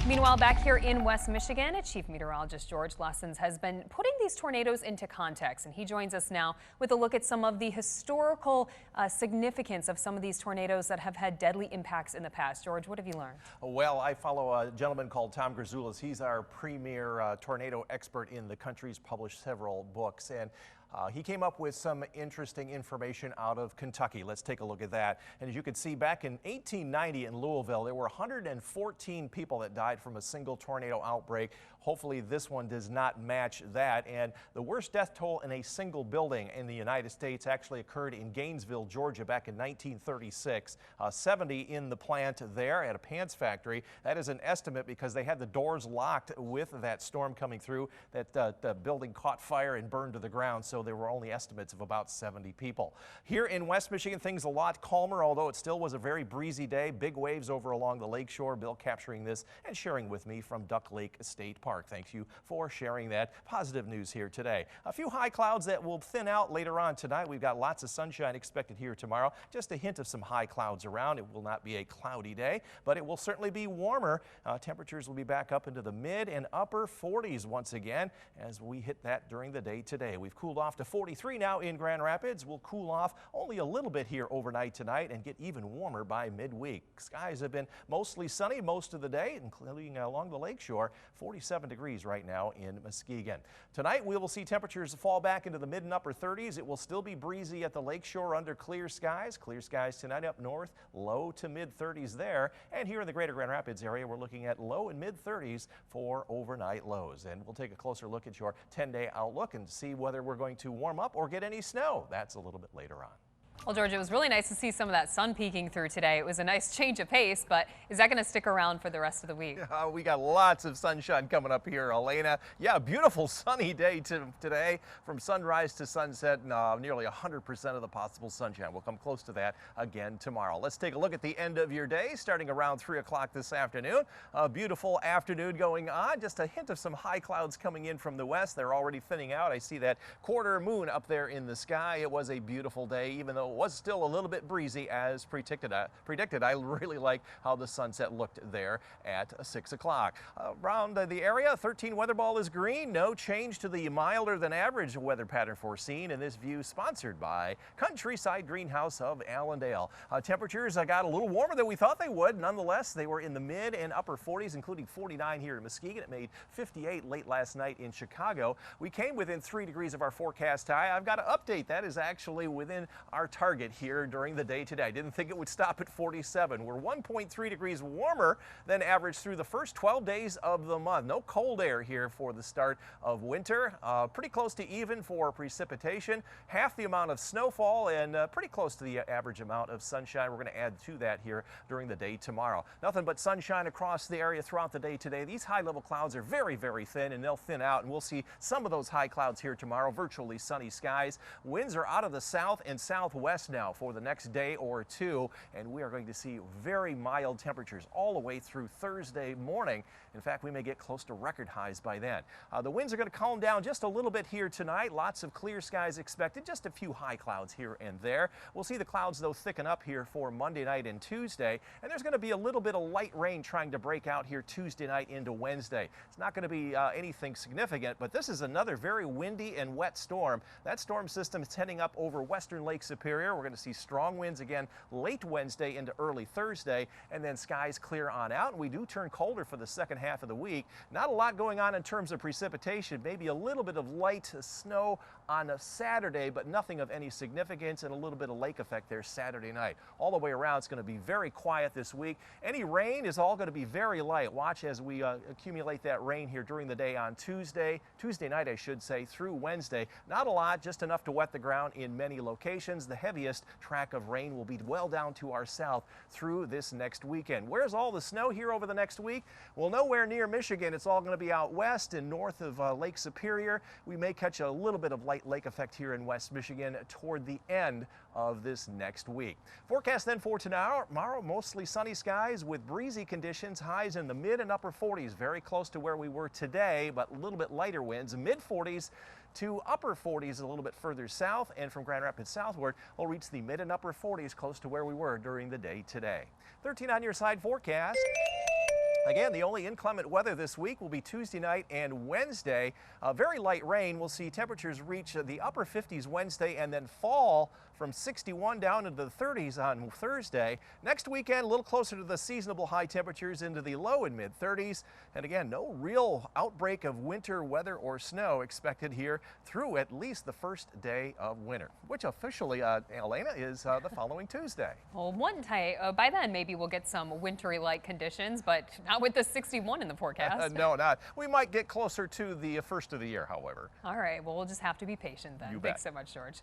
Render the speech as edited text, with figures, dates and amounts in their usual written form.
Meanwhile, back here in West Michigan, Chief Meteorologist George Lessons has been putting these tornadoes into context, and he joins us now with a look at some of the historical significance of some of these tornadoes that have had deadly impacts in the past. George, what have you learned? Well, I follow a gentleman called Tom Grzoulis. He's our premier tornado expert in the country. He's published several books, and he came up with some interesting information out of Kentucky. Let's take a look at that. And as you can see, back in 1890 in Louisville, there were 114 people that died from a single tornado outbreak. Hopefully this one does not match that. And the worst death toll in a single building in the United States actually occurred in Gainesville, Georgia back in 1936. 70 in the plant there at a pants factory. That is an estimate because they had the doors locked with that storm coming through. The building caught fire and burned to the ground. So there were only estimates of about 70 people. Here in West Michigan, things a lot calmer, although it still was a very breezy day. Big waves over along the lakeshore. Bill capturing this and sharing with me from Duck Lake State Park. Thank you for sharing that positive news here today. A few high clouds that will thin out later on tonight. We've got lots of sunshine expected here tomorrow. Just a hint of some high clouds around. It will not be a cloudy day, but it will certainly be warmer. Temperatures will be back up into the mid and upper 40s once again as we hit that during the day today. We've cooled off to 43 now in Grand Rapids. We'll cool off only a little bit here overnight tonight and get even warmer by midweek. Skies have been mostly sunny most of the day, including along the lakeshore. 47 degrees right now in Muskegon. Tonight we will see temperatures fall back into the mid and upper 30s. It will still be breezy at the lakeshore under clear skies. Clear skies tonight up north, low to mid 30s there. And here in the greater Grand Rapids area, we're looking at low and mid 30s for overnight lows. And we'll take a closer look at your 10-day outlook and see whether we're going to warm up or get any snow. That's a little bit later on. Well, George, it was really nice to see some of that sun peeking through today. It was a nice change of pace, but is that going to stick around for the rest of the week? We got lots of sunshine coming up here, Elena. Yeah, beautiful sunny day today from sunrise to sunset. Nearly 100% of the possible sunshine. We'll come close to that again tomorrow. Let's take a look at the end of your day starting around 3 o'clock this afternoon. A beautiful afternoon going on. Just a hint of some high clouds coming in from the west. They're already thinning out. I see that quarter moon up there in the sky. It was a beautiful day, even though it was still a little bit breezy as predicted. I really like how the sunset looked there at 6 o'clock. Around the area, 13 WEATHERBALL is green. No change to the milder than average weather pattern foreseen in this view sponsored by Countryside Greenhouse of Allendale. Temperatures got a little warmer than we thought they would. Nonetheless, they were in the mid and upper 40s, including 49 here in Muskegon. It made 58 late last night in Chicago. We came within 3 degrees of our forecast high. I've got to update. That is actually within our target here during the day today. I didn't think it would stop at 47. We're 1.3 degrees warmer than average through the first 12 days of the month. No cold air here for the start of winter. Pretty close to even for precipitation. Half the amount of snowfall and pretty close to the average amount of sunshine. We're going to add to that here during the day tomorrow. Nothing but sunshine across the area throughout the day today. These high-level clouds are very, very thin, and they'll thin out, and we'll see some of those high clouds here tomorrow. Virtually sunny skies. Winds are out of the south and southwest now for the next day or two, and we are going to see very mild temperatures all the way through Thursday morning. In fact, we may get close to record highs by then. The winds are going to calm down just a little bit here tonight. Lots of clear skies expected, just a few high clouds here and there. We'll see the clouds, though, thicken up here for Monday night and Tuesday, and there's going to be a little bit of light rain trying to break out here Tuesday night into Wednesday. It's not going to be anything significant, but this is another very windy and wet storm. That storm system is heading up over western Lake Superior. We're going to see strong winds again late Wednesday into early Thursday, and then skies clear on out. And we do turn colder for the second half of the week. Not a lot going on in terms of precipitation, maybe a little bit of light snow on a Saturday, but nothing of any significance, and a little bit of lake effect there Saturday night. All the way around, it's going to be very quiet this week. Any rain is all going to be very light. Watch as we accumulate that rain here during the day on Tuesday night, I should say, through Wednesday. Not a lot, just enough to wet the ground in many locations. The heaviest track of rain will be well down to our south through this next weekend. Where's all the snow here over the next week? Well, nowhere near Michigan. It's all going to be out west and north of Lake Superior. We may catch a little bit of light lake effect here in West Michigan toward the end of this next week. Forecast then for tomorrow, mostly sunny skies with breezy conditions, highs in the mid and upper 40s, very close to where we were today, but a little bit lighter winds, mid 40s to upper 40s a little bit further south, and from Grand Rapids southward, we'll reach the mid and upper 40s close to where we were during the day today. 13 on your side forecast. Again, the only inclement weather this week will be Tuesday night and Wednesday. Very light rain. We'll see temperatures reach the upper 50s Wednesday and then fall from 61 down into the 30s on Thursday. Next weekend, a little closer to the seasonable high temperatures into the low and mid 30s. And again, no real outbreak of winter weather or snow expected here through at least the first day of winter, which officially, Elena, is the following Tuesday. Well, by then maybe we'll get some wintry-like conditions, but not with the 61 in the forecast. No, not. We might get closer to the first of the year, however. All right, well, we'll just have to be patient then. You bet. Thanks so much, George.